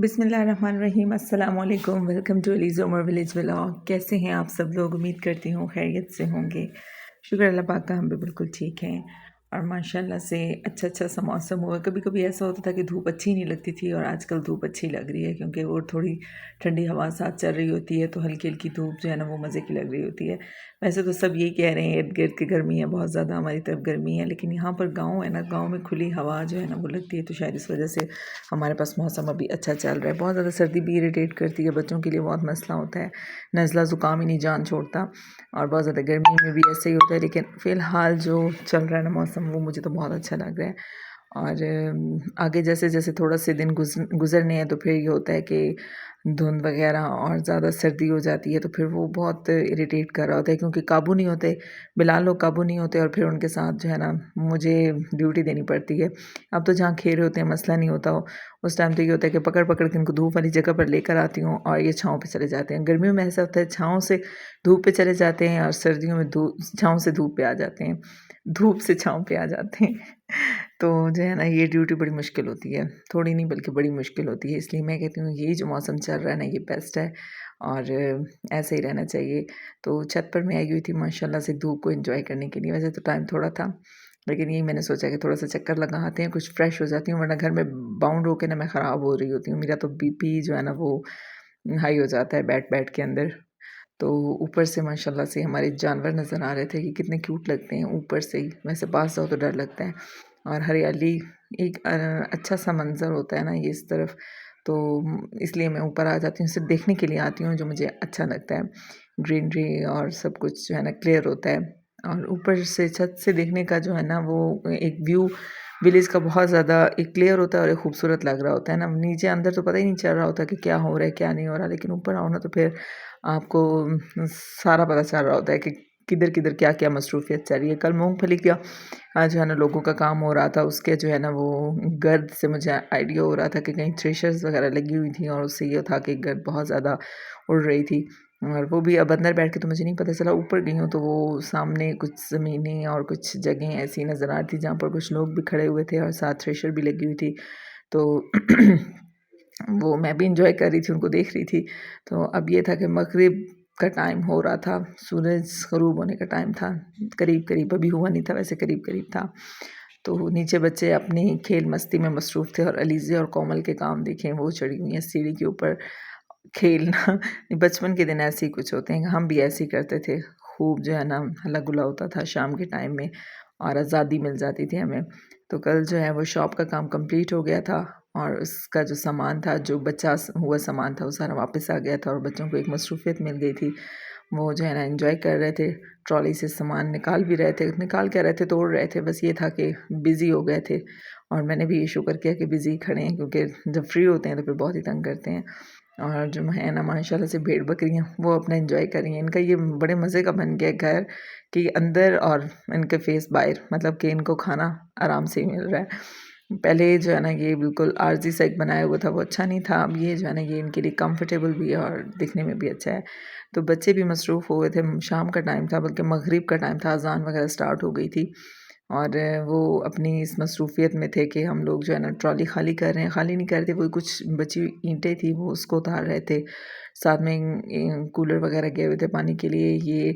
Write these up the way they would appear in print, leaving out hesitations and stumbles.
بسم اللہ الرحمن الرحیم۔ السلام علیکم، welcome to Ali's Umar village vlog. کیسے ہیں آپ سب لوگ؟ امید کرتی ہوں خیریت سے ہوں گے۔ شکر اللہ پاک کا، ہم بھی بالکل ٹھیک ہیں اور ماشاءاللہ سے اچھا سا موسم ہوا۔ کبھی کبھی ایسا ہوتا تھا کہ دھوپ اچھی نہیں لگتی تھی، اور آج کل دھوپ اچھی لگ رہی ہے کیونکہ وہ تھوڑی ٹھنڈی ہوا ساتھ چل رہی ہوتی ہے، تو ہلکی ہلکی دھوپ جو ہے نا وہ مزے کی لگ رہی ہوتی ہے۔ ویسے تو سب یہی کہہ رہے ہیں ارد گرد کی گرمی ہے، بہت زیادہ ہماری طرف گرمی ہے، لیکن یہاں پر گاؤں ہے نا، گاؤں میں کھلی ہوا جو ہے نا وہ لگتی ہے، تو شاید اس وجہ سے ہمارے پاس موسم ابھی اچھا چل رہا ہے۔ بہت زیادہ سردی بھی اریٹیٹ کرتی ہے، بچوں کے لیے بہت مسئلہ ہوتا ہے، نزلہ زکام ہی نہیں جان چھوڑتا، اور بہت زیادہ گرمی میں بھی ایسے ہی ہوتا ہے۔ لیکن فی الحال جو چل رہا ہے نا موسم، وہ مجھے تو بہت اچھا لگ رہا ہے۔ اور آگے جیسے جیسے تھوڑا سے دن گزرنے ہیں، تو پھر یہ ہوتا ہے کہ دھند وغیرہ اور زیادہ سردی ہو جاتی ہے، تو پھر وہ بہت اریٹیٹ کر رہا ہوتا ہے، کیونکہ قابو نہیں ہوتے بلال لوگ، قابو نہیں ہوتے، اور پھر ان کے ساتھ جو ہے نا مجھے ڈیوٹی دینی پڑتی ہے۔ اب تو جہاں کھیل رہے ہوتے ہیں مسئلہ نہیں ہوتا، اس ٹائم تو یہ ہوتا ہے کہ پکڑ پکڑ کے ان کو دھوپ والی جگہ پر لے کر آتی ہوں، اور یہ چھاؤں پہ چلے جاتے ہیں۔ گرمیوں میں ایسا ہوتا ہے چھاؤں سے دھوپ پہ چلے جاتے ہیں، اور سردیوں میں چھاؤں سے دھوپ پہ آ جاتے ہیں، دھوپ سے چھاؤں پہ آ جاتے ہیں۔ تو جو ہے نا یہ ڈیوٹی بڑی مشکل ہوتی ہے، تھوڑی نہیں بلکہ بڑی مشکل ہوتی ہے، اس لیے میں کہتی ہوں یہی جو موسم چل رہا ہے نا یہ بیسٹ ہے، اور ایسے ہی رہنا چاہیے۔ تو چھت پر میں آئی ہوئی تھی ماشاءاللہ سے دھوپ کو انجوائے کرنے کے لیے۔ ویسے تو ٹائم تھوڑا تھا، لیکن یہی میں نے سوچا کہ تھوڑا سا چکر لگا آتے ہیں، کچھ فریش ہو جاتی ہوں، ورنہ گھر میں باؤنڈ ہو کے نا میں خراب ہو رہی ہوتی ہوں۔ میرا تو بی پی جو ہے نا وہ ہائی ہو جاتا ہے بیٹھ کے اندر۔ تو اوپر سے ماشاءاللہ سے ہمارے جانور نظر آ رہے تھے کہ کتنے کیوٹ لگتے ہیں اوپر سے ہی، ویسے پاس جاؤ تو ڈر لگتا ہے، اور ہریالی ایک اچھا سا منظر ہوتا ہے نا یہ اس طرف، تو اس لیے میں اوپر آ جاتی ہوں، صرف دیکھنے کے لیے آتی ہوں، جو مجھے اچھا لگتا ہے۔ گرینری اور سب کچھ جو ہے نا کلیئر ہوتا ہے، اور اوپر سے چھت سے دیکھنے کا جو ہے نا وہ ایک ویو ولیج کا بہت زیادہ ایک کلیئر ہوتا ہے، اور ایک خوبصورت لگ رہا ہوتا ہے نا۔ نیچے اندر تو پتہ ہی نہیں چل رہا ہوتا کہ کیا ہو رہا ہے کیا نہیں ہو رہا، لیکن اوپر آؤ نا تو پھر آپ کو سارا پتہ چل رہا ہوتا ہے کہ کدھر کدھر کیا کیا مصروفیت چل رہی ہے۔ کل مونگ پھلی کا جو ہے نا لوگوں کا کام ہو رہا تھا، اس کے جو ہے نا وہ گرد سے مجھے آئیڈیا ہو رہا تھا کہ کہیں تھریشرز وغیرہ لگی ہوئی تھیں، اور اس سے یہ تھا کہ گرد بہت زیادہ اڑ رہی تھی، اور وہ بھی اب اندر بیٹھ کے تو مجھے نہیں پتہ چلا، اوپر گئی ہوں تو وہ سامنے کچھ زمینیں اور کچھ جگہیں ایسی نظر آ رہی تھی جہاں پر کچھ لوگ بھی کھڑے ہوئے تھے، اور ساتھ تھریشر بھی لگی ہوئی تھی، تو وہ میں بھی انجوائے کر رہی تھی، ان کو دیکھ رہی تھی۔ تو اب یہ تھا کہ مغرب کا ٹائم ہو رہا تھا، سورج غروب ہونے کا ٹائم تھا، قریب ابھی ہوا نہیں تھا، ویسے قریب تھا۔ تو نیچے بچے اپنی کھیل مستی میں مصروف تھے، اور علیزے اور کومل کے کام دیکھیں، وہ چڑھی ہوئی ہیں سیڑھی کے اوپر کھیلنا۔ بچپن کے دن ایسے ہی کچھ ہوتے ہیں، ہم بھی ایسے ہی کرتے تھے، خوب جو ہے نا ہلا گلا ہوتا تھا شام کے ٹائم میں، اور آزادی مل جاتی تھی ہمیں۔ تو کل جو ہے وہ شاپ کا کام کمپلیٹ ہو گیا تھا، اور اس کا جو سامان تھا، جو بچا ہوا سامان تھا، وہ سارا واپس آ گیا تھا، اور بچوں کو ایک مصروفیت مل گئی تھی، وہ جو ہے نا انجوائے کر رہے تھے، ٹرالی سے سامان نکال بھی رہے تھے، نکال کیا رہے تھے توڑ رہے تھے، بس یہ تھا کہ بزی ہو گئے تھے، اور میں نے بھی یہ شکر کیا کہ بزی کھڑے ہیں، کیونکہ جب فری ہوتے ہیں تو پھر بہت ہی تنگ کرتے ہیں۔ اور جو ہے نا ماشاءاللہ سے بھیڑ بکریاں وہ اپنا انجوائے کر رہی ہیں، ان کا یہ بڑے مزے کا بن گیا گھر کہ اندر اور ان کے فیس باہر، مطلب کہ ان کو کھانا آرام سے ہی مل رہا ہے۔ پہلے جو ہے نا یہ بالکل عارضی سا ایک بنایا ہوا تھا، وہ اچھا نہیں تھا، اب یہ جو ہے نا یہ ان کے لیے کمفرٹیبل بھی ہے اور دکھنے میں بھی اچھا ہے۔ تو بچے بھی مصروف ہوئے تھے، شام کا ٹائم تھا بلکہ مغرب کا ٹائم تھا، اذان وغیرہ سٹارٹ ہو گئی تھی، اور وہ اپنی اس مصروفیت میں تھے کہ ہم لوگ جو ہے نا ٹرالی خالی کر رہے ہیں، خالی نہیں کر رہے تھے، وہ کچھ بچی ہوئی اینٹیں تھی وہ اس کو اتار رہے تھے، ساتھ میں کولر وغیرہ گئے ہوئے تھے پانی کے لیے، یہ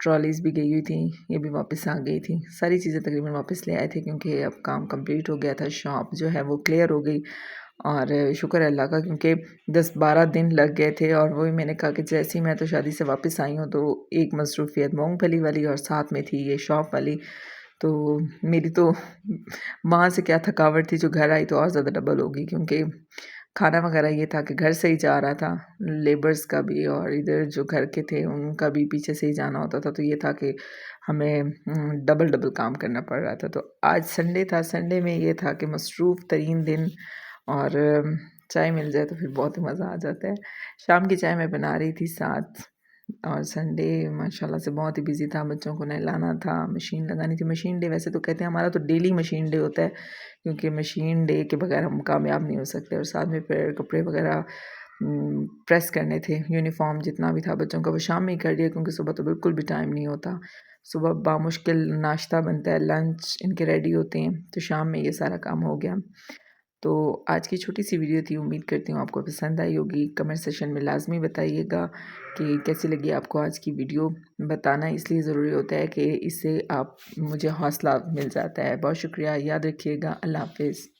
ٹرالیز بھی گئی ہوئی تھیں، یہ بھی واپس آ گئی تھیں، ساری چیزیں تقریباً واپس لے آئے تھے، کیونکہ اب کام کمپلیٹ ہو گیا تھا، شاپ جو ہے وہ کلیئر ہو گئی، اور شکر ہے اللہ کا، کیونکہ 10-12 دن لگ گئے تھے، اور وہی میں نے کہا کہ جیسے ہی میں تو شادی سے واپس آئی ہوں تو ایک مصروفیت مونگ پھلی والی اور ساتھ میں تھی یہ شاپ والی، تو میری تو وہاں سے کیا تھکاوٹ تھی، جو گھر آئی تو اور زیادہ ڈبل ہوگی، کیونکہ کھانا وغیرہ یہ تھا کہ گھر سے ہی جا رہا تھا، لیبرز کا بھی اور ادھر جو گھر کے تھے ان کا بھی پیچھے سے ہی جانا ہوتا تھا، تو یہ تھا کہ ہمیں ڈبل کام کرنا پڑ رہا تھا۔ تو آج سنڈے تھا، سنڈے میں یہ تھا کہ مصروف ترین دن، اور چائے مل جائے تو پھر بہت ہی مزہ آ جاتا ہے۔ شام کی چائے میں بنا رہی تھی ساتھ، اور سنڈے ماشاءاللہ سے بہت ہی بزی تھا، بچوں کو نہلانا تھا، مشین لگانی تھی، مشین ڈے ویسے تو کہتے ہیں ہمارا تو ڈیلی مشین ڈے ہوتا ہے، کیونکہ مشین ڈے کے بغیر ہم کامیاب نہیں ہو سکتے، اور ساتھ میں پھر کپڑے وغیرہ پریس کرنے تھے، یونیفارم جتنا بھی تھا بچوں کا وہ شام میں ہی کر لیا، کیونکہ صبح تو بالکل بھی ٹائم نہیں ہوتا، صبح بامشکل ناشتہ بنتا ہے، لنچ ان کے ریڈی ہوتے ہیں، تو شام میں یہ سارا کام ہو گیا۔ تو آج کی چھوٹی سی ویڈیو تھی، امید کرتی ہوں آپ کو پسند آئی ہوگی۔ کمنٹ سیشن میں لازمی بتائیے گا کہ کیسی لگی آپ کو آج کی ویڈیو۔ بتانا اس لیے ضروری ہوتا ہے کہ اس سے آپ مجھے حوصلہ مل جاتا ہے۔ بہت شکریہ، یاد رکھیے گا، اللہ حافظ۔